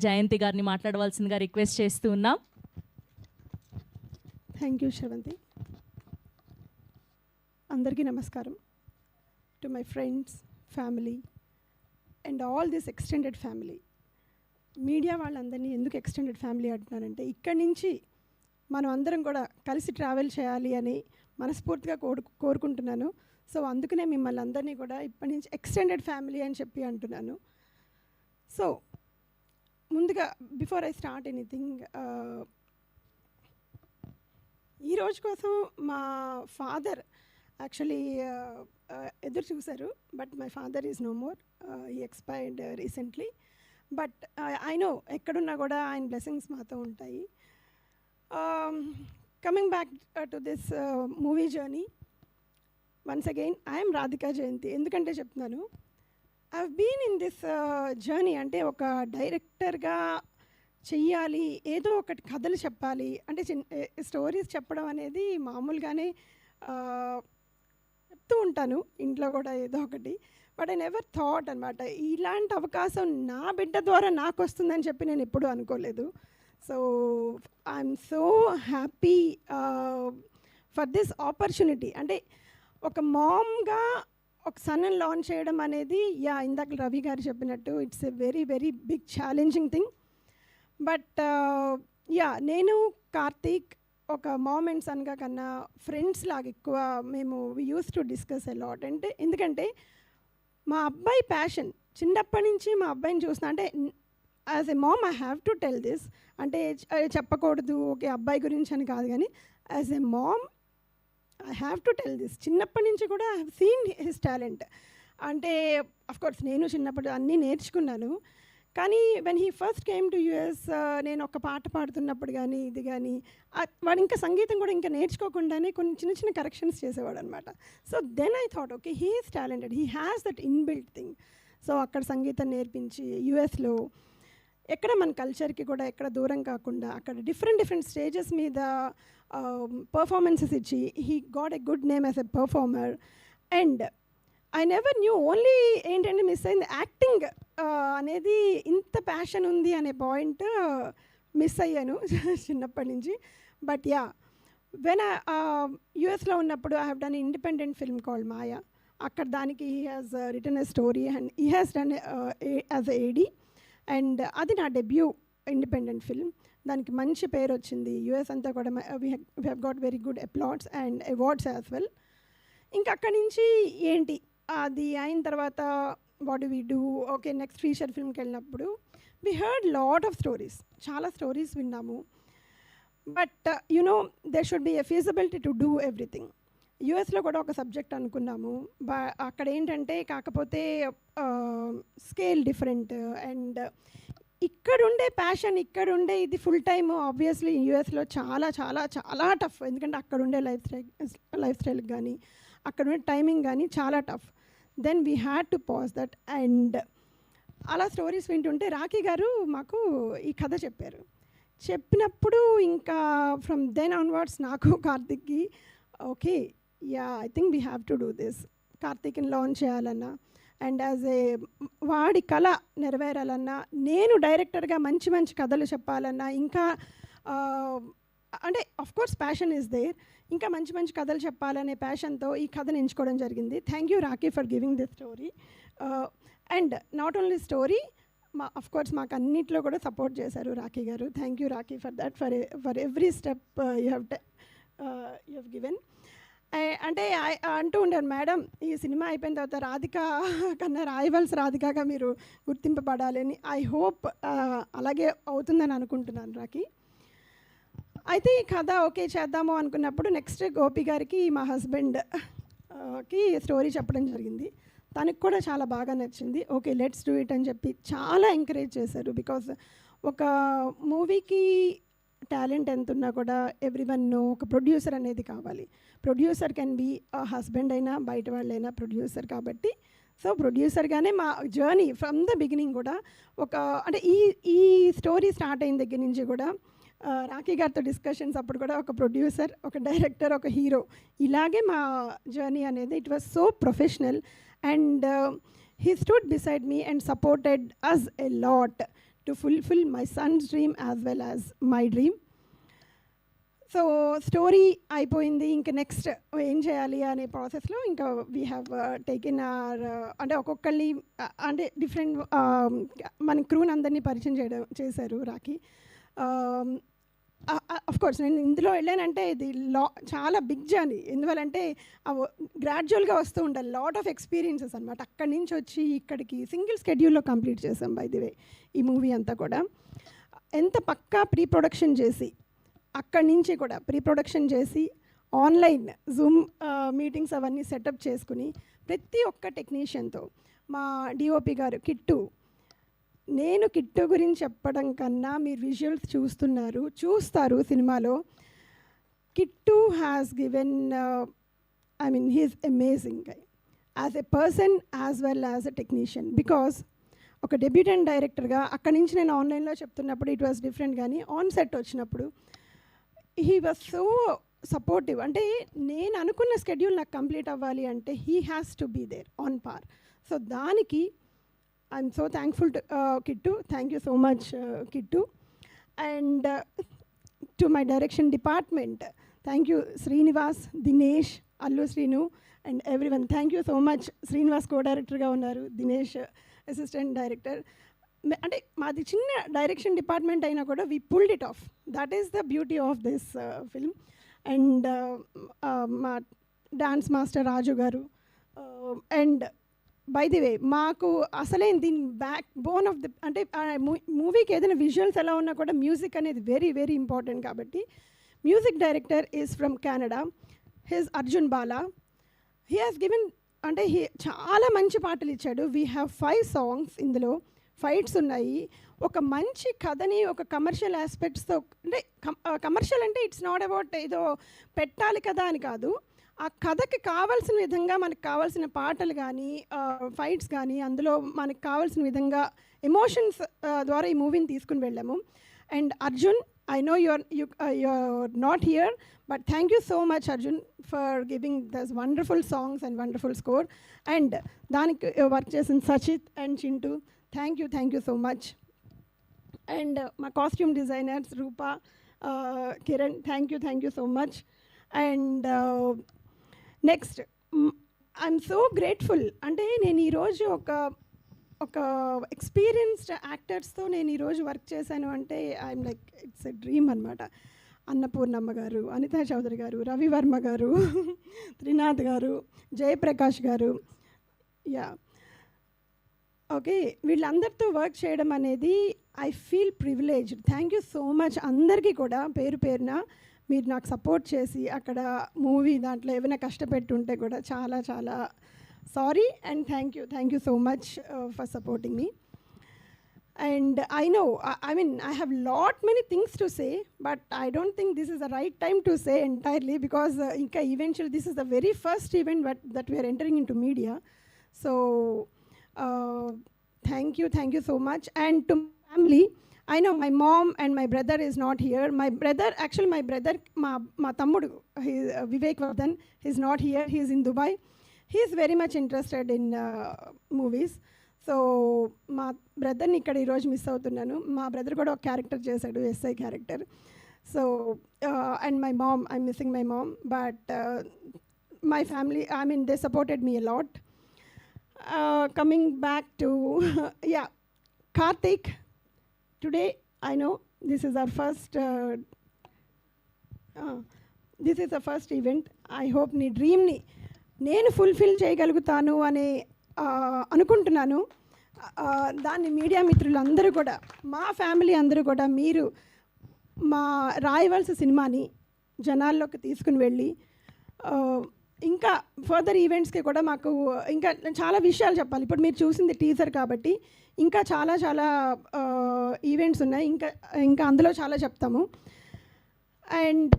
జయంతి గారిని మాట్లాడవలసిందిగా రిక్వెస్ట్ చేస్తూ ఉన్నాం. Thank you Sravanthi. అందరికీ నమస్కారం. To my friends, family and all this extended family. Media వాళ్ళందరినీ ఎందుకు ఎక్స్టెండెడ్ ఫ్యామిలీ అంటున్నానంటే, ఇక్కడి నుంచి మనం అందరం కూడా కలిసి ట్రావెల్ చేయాలి అని మనస్ఫూర్తిగా కోరుకుంటున్నాను. సో అందుకనే మిమ్మల్ని అందరినీ కూడా ఇప్పటి నుంచి ఎక్స్టెండెడ్ ఫ్యామిలీ అని చెప్పి అంటున్నాను. సో ముందుగా బిఫోర్ ఐ స్టార్ట్ ఎనీథింగ్, ఈ రోజు కోసం మా ఫాదర్ యాక్చువల్లీ ఎదురు చూశారు. But my father is no more. He expired recently. But I know ఎక్కడున్నా కూడా ఆయన బ్లెస్సింగ్స్ మాతో ఉంటాయి. Coming back to this movie journey, once again I'm Radhika Jayanthi. ఎందుకంటే చెప్తున్నాను, I have been in this journey. అంటే ఒక డైరెక్టర్గా చెయ్యాలి, ఏదో ఒకటి కథలు చెప్పాలి అంటే స్టోరీస్ చెప్పడం అనేది మామూలుగానే చెప్తూ ఉంటాను ఇంట్లో కూడా ఏదో ఒకటి. బట్ ఐ నెవర్ థాట్ అనమాట ఇలాంటి అవకాశం నా బిడ్డ ద్వారా నాకు వస్తుందని చెప్పి నేను ఎప్పుడూ అనుకోలేదు. So I'm so happy for this opportunity. అంటే ఒక మామ్గా ఒక సన్ని లాంచ్ చేయడం అనేది, ఇందాక రవి గారు చెప్పినట్టు it's a very very big challenging thing. But నేను కార్తీక్ ఒక మామ్ అండ్ సన్గా కన్నా ఫ్రెండ్స్ లాగా ఎక్కువ మేము we use to discuss a lot. అంటే ఎందుకంటే మా అబ్బాయి ప్యాషన్ చిన్నప్పటి నుంచి మా అబ్బాయిని చూస్తున్నా. అంటే as a mom I have to tell this. అంటే చెప్పకూడదు ఓకే అబ్బాయి గురించి అని కాదు, కానీ as a mom I have to tell this. చిన్నప్పటి నుంచి కూడా I have seen his talent. అంటే అఫ్కోర్స్ నేను చిన్నప్పుడు అన్నీ నేర్చుకున్నాను. కానీ when he first came to US, నేను ఒక పాట పాడుతున్నప్పుడు కానీ ఇది కానీ వాడు ఇంకా సంగీతం కూడా ఇంకా నేర్చుకోకుండానే కొన్ని చిన్న చిన్న కరెక్షన్స్ చేసేవాడు అనమాట. So then I thought okay he is talented, he has that inbuilt thing. So అక్కడ సంగీతం నేర్పించి యుఎస్లో ఎక్కడ మన కల్చర్కి కూడా ఎక్కడ దూరం కాకుండా అక్కడ డిఫరెంట్ స్టేజెస్ మీద పర్ఫార్మెన్సెస్ ఇచ్చి he got a good name as a performer. And I never knew only ఏంటంటే మిస్ అయింది యాక్టింగ్ అనేది ఇంత ప్యాషన్ ఉంది అనే పాయింట్ మిస్ అయ్యాను చిన్నప్పటి నుంచి. బట్ వెన్ యుఎస్లో ఉన్నప్పుడు I have done independent film called Maya. అక్కడ దానికి he has written a story and he has done as a AD. And అది నా డెబ్యూ ఇండిపెండెంట్ ఫిల్మ్. దానికి మంచి పేరు వచ్చింది యుఎస్ అంతా కూడా. We have got very good applauds and awards as well. ఇంకా అక్కడి నుంచి ఏంటి అది అయిన తర్వాత what do we do, okay next feature ఫిల్మ్కి వెళ్ళినప్పుడు we heard lot of stories, చాలా స్టోరీస్ విన్నాము. But you know there should be a feasibility to do everything. యుఎస్లో కూడా ఒక సబ్జెక్ట్ అనుకున్నాము. అక్కడ ఏంటంటే కాకపోతే స్కేల్ డిఫరెంట్. అండ్ ఇక్కడుండే ప్యాషన్, ఇక్కడుండే ఇది ఫుల్ టైమ్ ఆబ్వియస్లీ యుఎస్లో చాలా చాలా చాలా టఫ్. ఎందుకంటే అక్కడుండే లైఫ్ స్టైల్కి కానీ అక్కడుండే టైమింగ్ కానీ చాలా tough. Then we had to pause that. And అలా స్టోరీస్ వింటుంటే రాఖీ గారు మాకు ఈ కథ చెప్పారు. చెప్పినప్పుడు ఇంకా ఫ్రమ్ దెన్ ఆన్వర్డ్స్ నాకు కార్తిక్కి okay I think we have to do this. కార్తిక్ని లాంచ్ చేయాలన్నా అండ్ యాజ్ ఏ వాడి కళ నెరవేరాలన్నా, నేను డైరెక్టర్గా మంచి మంచి కథలు చెప్పాలన్నా, ఇంకా అంటే ఆఫ్కోర్స్ ప్యాషన్ ఈజ్ దేర్, ఇంకా మంచి మంచి కథలు చెప్పాలనే ప్యాషన్తో ఈ కథను ఎంచుకోవడం జరిగింది. Thank you Rakhi for giving this story. And not only story, of course మాకు అన్నింటిలో కూడా సపోర్ట్ చేశారు రాఖీ గారు. Thank you Rakhi for that, for every step you have given. అంటే అంటూ ఉండారు మేడం ఈ సినిమా అయిపోయిన తర్వాత రాధిక కన్నా రాయవల్స్ రాధికగా మీరు గుర్తింపబడాలని. ఐ హోప్ అలాగే అవుతుందని అనుకుంటున్నాను రాఖీ. అయితే ఈ కథ ఓకే చేద్దాము అనుకున్నప్పుడు నెక్స్ట్ గోపి గారికి మా హస్బెండ్కి స్టోరీ చెప్పడం జరిగింది. తనకు కూడా చాలా బాగా నచ్చింది. ఓకే లెట్స్ డూ ఇట్ అని చెప్పి చాలా ఎంకరేజ్ చేశారు. బికాజ్ ఒక మూవీకి టాలెంట్ ఎంత ఉన్నా కూడా ఎవ్రీవన్ నో ఒక ప్రొడ్యూసర్ అనేది కావాలి. ప్రొడ్యూసర్ కెన్ బీ హస్బెండ్ అయినా బయట వాళ్ళైనా ప్రొడ్యూసర్. కాబట్టి సో ప్రొడ్యూసర్గానే మా జర్నీ ఫ్రమ్ ద బిగినింగ్ కూడా ఒక అంటే ఈ స్టోరీ స్టార్ట్ అయిన దగ్గర నుంచి కూడా రాఖీ గారితో డిస్కషన్స్ అప్పుడు కూడా ఒక ప్రొడ్యూసర్, ఒక డైరెక్టర్, ఒక హీరో, ఇలాగే మా జర్నీ అనేది it was so professional. And he stood beside me and supported us a lot. to fulfill my son's dream as well as my dream. So story అయిపోయింది. ఇంకా నెక్స్ట్ ఏం చేయాలి అనే ప్రాసెస్లో ఇంకా వీ హ్యావ్ టేకెన్ ఆర్ అంటే ఒక్కొక్కరిని అంటే డిఫరెంట్ మన క్రూని అందరినీ పరిచయం చేశారు రాఖీ. కోర్స్ నేను ఇందులో వెళ్ళానంటే ఇది చాలా బిగ్ జర్నీ. ఎందువల్లంటే గ్రాడ్యువల్గా వస్తూ ఉండాలి, లాట్ ఆఫ్ ఎక్స్పీరియన్సెస్ అనమాట. అక్కడి నుంచి వచ్చి ఇక్కడికి సింగిల్ స్కెడ్యూల్లో కంప్లీట్ చేసాం. బై ది వే ఈ మూవీ అంతా కూడా ఎంత పక్కా ప్రీ ప్రొడక్షన్ చేసి, అక్కడి నుంచి కూడా ప్రీ ప్రొడక్షన్ చేసి ఆన్లైన్ జూమ్ మీటింగ్స్ అవన్నీ సెటప్ చేసుకుని ప్రతి ఒక్క టెక్నీషియన్తో మా డిఓపి గారు కిట్టు, నేను కిట్టు గురించి చెప్పడం కన్నా మీరు విజువల్స్ చూస్తారు సినిమాలో. Kittu has given he's amazing guy as a person as well as a technician. Because ఒక డెబ్యూటెంట్ డైరెక్టర్గా అక్కడి నుంచి నేను ఆన్లైన్లో చెప్తున్నప్పుడు ఇట్ వాస్ డిఫరెంట్, కానీ ఆన్ సెట్ వచ్చినప్పుడు హీ వాజ్ సో సపోర్టివ్. అంటే నేను అనుకున్న స్కెడ్యూల్ నాకు కంప్లీట్ అవ్వాలి అంటే he has to be there on par. So దానికి I'm so thankful to Kittu. Thank you so much Kittu. And to my direction department, thank you Srinivas, Dinesh, Allu Srinu and everyone. Thank you so much. Srinivas co డైరెక్టర్గా ఉన్నారు, Dinesh assistant director. అంటే మాది చిన్న direction department అయినా కూడా we pulled it of. That is the beauty of this film. And మా dance master రాజు గారు. And by the way మాకు అసలే దీని బ్యాక్ బోన్ ఆఫ్ ది అంటే మూవీకి ఏదైనా విజువల్స్ ఎలా ఉన్నా కూడా మ్యూజిక్ అనేది వెరీ వెరీ ఇంపార్టెంట్. కాబట్టి music director is from Canada, his Arjun Bala. He has given అంటే చాలా మంచి పాటలు ఇచ్చాడు. వీ హ్యావ్ 5 సాంగ్స్, ఇందులో ఫైట్స్ ఉన్నాయి. ఒక మంచి కథని ఒక కమర్షియల్ ఆస్పెక్ట్స్తో, అంటే కమర్షియల్ అంటే ఇట్స్ నాట్ అబౌట్ ఏదో పెట్టాలి కదా అని కాదు, ఆ కథకి కావాల్సిన విధంగా మనకు కావాల్సిన పాటలు కానీ ఫైట్స్ కానీ అందులో మనకు కావాల్సిన విధంగా ఎమోషన్స్ ద్వారా ఈ మూవీని తీసుకుని వెళ్ళాము. And Arjun, I know you're not here, but thank you so much, Arjun, for giving those wonderful songs and wonderful score. And Danik work chesin Sachit and Chintu, thank you so much. And my costume designers Rupa, Kiran, thank you so much. And next, I'm so grateful. అంటే నేను ఈరోజు ఒక experienced యాక్టర్స్తో నేను ఈరోజు work చేశాను అంటే I'm like it's a dream అనమాట. అన్నపూర్ణమ్మ గారు, అనితా చౌదరి గారు, రవివర్మ గారు, త్రినాథ్ గారు, జయప్రకాష్ గారు, యా ఓకే, వీళ్ళందరితో వర్క్ చేయడం అనేది I feel privileged. Thank you so much అందరికీ కూడా పేరు పేరున. మీరు నాకు సపోర్ట్ చేసి అక్కడ మూవీ దాంట్లో ఏమైనా కష్టపెట్టుంటే కూడా చాలా చాలా sorry and thank you so much for supporting me. And I know, I have lot many things to say, but I don't think this is the right time to say entirely because eventually this is the very first event that we are entering into media. So thank you so much. And to my family, I know my mom and my brother is not here. My brother, ma tammudu, Vivek Vardhan, he's not here. He is in Dubai. He is very much interested in movies. So మా బ్రదర్ని ఇక్కడ ఈరోజు miss అవుతున్నాను. మా brother కూడా ఒక character చేశాడు, SI character. So and my mom, I'm missing my mom, but my family they supported me a lot. Coming back to yeah Karthik, today I know this is our first event. I hope నీ డ్రీమ్ని నేను fulfil చేయగలుగుతాను అనే అనుకుంటున్నాను. దాన్ని media మిత్రులందరూ కూడా, మా family అందరూ కూడా మీరు మా రాయవలస సినిమాని జనాల్లోకి తీసుకుని వెళ్ళి ఇంకా ఫర్దర్ ఈవెంట్స్కి కూడా మాకు ఇంకా చాలా విషయాలు చెప్పాలి. ఇప్పుడు మీరు చూసింది టీజర్ కాబట్టి ఇంకా చాలా చాలా ఈవెంట్స్ ఉన్నాయి, ఇంకా అందులో చాలా చెప్తాము. అండ్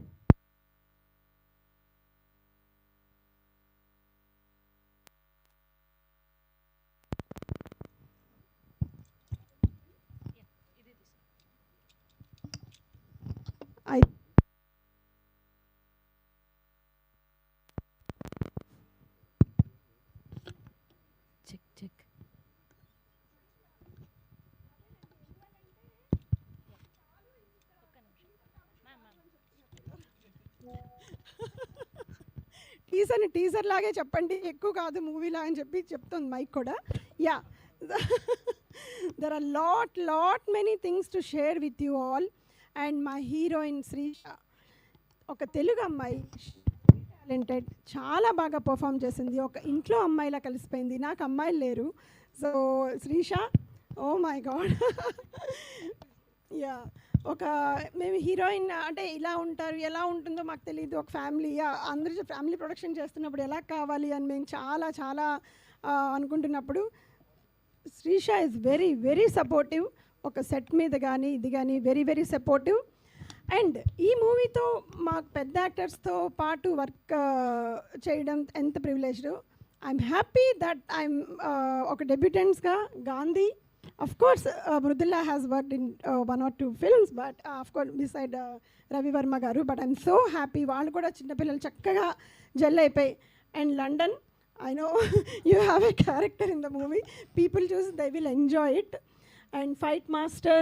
చెక్ టీజర్ లాగే చెప్పండి, ఎక్కువ కాదు మూవీలా అని చెప్పి చెప్తుంది మైక్ కూడా. Yeah, there are lot many things to share with you all. And మా హీరోయిన్ శ్రీష ఒక తెలుగు అమ్మాయి, టాలెంటెడ్, చాలా బాగా పర్ఫామ్ చేసింది. ఒక ఇంట్లో అమ్మాయిలా కలిసిపోయింది. నాకు అమ్మాయిలు లేరు. So Shreesha, oh my God. Yeah, ఒక మేము హీరోయిన్ అంటే ఇలా ఉంటారు, ఎలా ఉంటుందో మాకు తెలియదు. ఒక ఫ్యామిలీ, అందరూ ఫ్యామిలీ ప్రొడక్షన్ చేస్తున్నప్పుడు ఎలా కావాలి అని మేము చాలా అనుకుంటున్నప్పుడు శ్రీష ఈజ్ వెరీ సపోర్టివ్. ఒక సెట్ మీద కానీ ఇది కానీ వెరీ సపోర్టివ్. అండ్ ఈ మూవీతో మాకు పెద్ద యాక్టర్స్తో పాటు వర్క్ చేయడం ఎంత privileged. I'm happy that I'm ఒక డెబ్యూటెంట్స్గా Gandhi, of course Mrudula has worked in 1 or 2 films, but of course beside Ravi Verma garu, but I'm so happy వాళ్ళు కూడా చిన్న పిల్లలు చక్కగా జెల్ అయిపోయి. And London, I know you have a character in the movie, people choose, they will enjoy it. And fight master,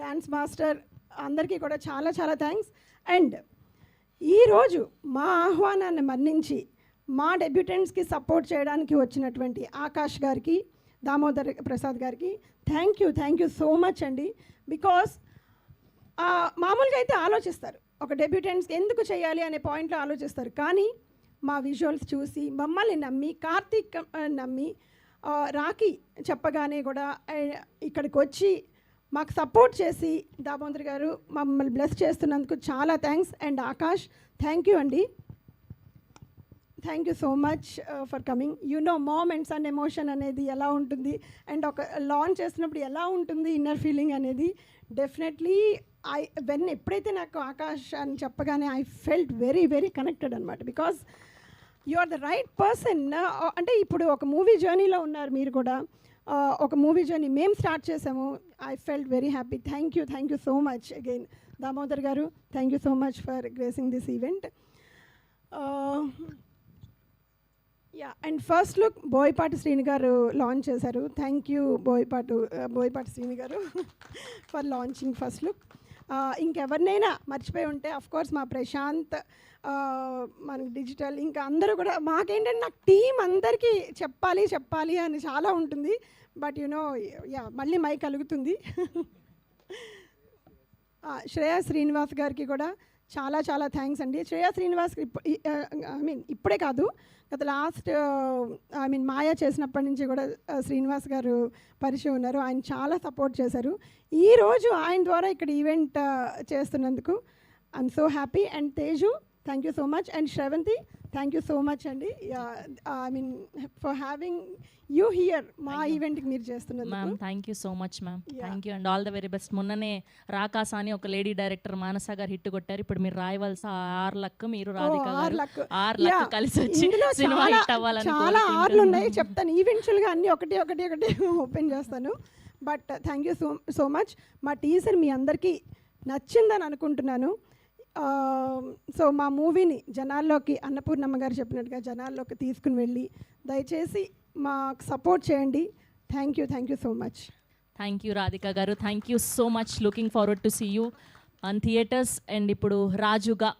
dance master అందరికీ కూడా చాలా thanks. And ఈరోజు మా ఆహ్వానాన్ని మన్నించి మా డెబ్యూటెంట్స్కి సపోర్ట్ చేయడానికి వచ్చినటువంటి ఆకాష్ గారికి, దామోదర్ ప్రసాద్ గారికి థ్యాంక్ యూ సో మచ్ అండి. బికాస్ మామూలుగా అయితే ఆలోచిస్తారు, ఒక డెబ్యూటెంట్స్కి ఎందుకు చేయాలి అనే పాయింట్లో ఆలోచిస్తారు. కానీ మా విజువల్స్ చూసి మమ్మల్ని నమ్మి, కార్తీక్ నమ్మి, రాఖీ చెప్పగానే కూడా ఇక్కడికి వచ్చి మాకు సపోర్ట్ చేసి దామోదర్ గారు మమ్మల్ని బ్లెస్ చేస్తున్నందుకు చాలా thanks. And Akash, thank you అండి, thank you so much for coming. You know mom and son emotion అనేది ఎలా ఉంటుంది, అండ్ ఒక లాంచ్ చేసినప్పుడు ఎలా ఉంటుంది ఇన్నర్ ఫీలింగ్ అనేది. డెఫినెట్లీ ఎప్పుడైతే నాకు ఆకాష్ అని చెప్పగానే ఐ ఫెల్ట్ వెరీ కనెక్టెడ్ అనమాట. Because you are the right person. అంటే ఇప్పుడు ఒక మూవీ జర్నీలో ఉన్నారు మీరు కూడా, ఒక మూవీ జర్నీ మేము స్టార్ట్ చేసాము. I felt very happy. Thank you so much again Damodar garu. Thank you so much for gracing this event. Yeah, and first look Boyapati Srini garu launch చేశారు. థ్యాంక్ యూ బోయపాటి శ్రీని గారు ఫర్ లాంచింగ్ ఫస్ట్ లుక్. ఇంకెవరినైనా మర్చిపోయి ఉంటే of course మా ప్రశాంత్, మనకి digital, ఇంకా అందరూ కూడా. మాకేంటంటే నాకు టీం అందరికీ చెప్పాలి అని చాలా ఉంటుంది. బట్ యా, మళ్ళీ మైక్ కలుగుతుంది. శ్రేయా శ్రీనివాస్ గారికి కూడా చాలా థ్యాంక్స్ అండి. శ్రేయా శ్రీనివాస్ ఇప్పుడే కాదు, గత లాస్ట్ మాయా చేసినప్పటి నుంచి కూడా శ్రీనివాస్ గారు పరిచయం ఉన్నారు. ఆయన చాలా సపోర్ట్ చేశారు. ఈరోజు ఆయన ద్వారా ఇక్కడ ఈవెంట్ చేస్తున్నందుకు I'm so happy. And Teju, thank you so much. And Sravanthi, thank you so much అండి, ఫర్ హ్యావింగ్ యూ హియర్. మా ఈవెంట్కి మీరు చేస్తున్నారు ma'am. Thank you so much ma'am. Thank you and all the very best. మొన్ననే రాకాస అని ఒక lady director మానస గారు hit కొట్టారు. ఇప్పుడు మీరు రాయవలసిన 6 లక్, మీరు రాధిక గారు 6 లక్ కలిసి వచ్చి సినిమా హిట్ అవ్వాలని చాలా ఆర్లు ఉన్నాయి, చెప్తాను. ఈవెన్చువల్గా అన్నీ ఒకటి ఓపెన్ చేస్తాను. But thank you so much. మా టీజర్ మీ అందరికీ నచ్చిందని అనుకుంటున్నాను. సో మా మూవీని జనాల్లోకి, అన్నపూర్ణమ్మ గారు చెప్పినట్టుగా జనాల్లోకి తీసుకుని వెళ్ళి దయచేసి మాకు సపోర్ట్ చేయండి. Thank you so much. Thank you Radhika garu. Thank you so much. Looking forward to see you on theaters. And ఇప్పుడు రాజుగా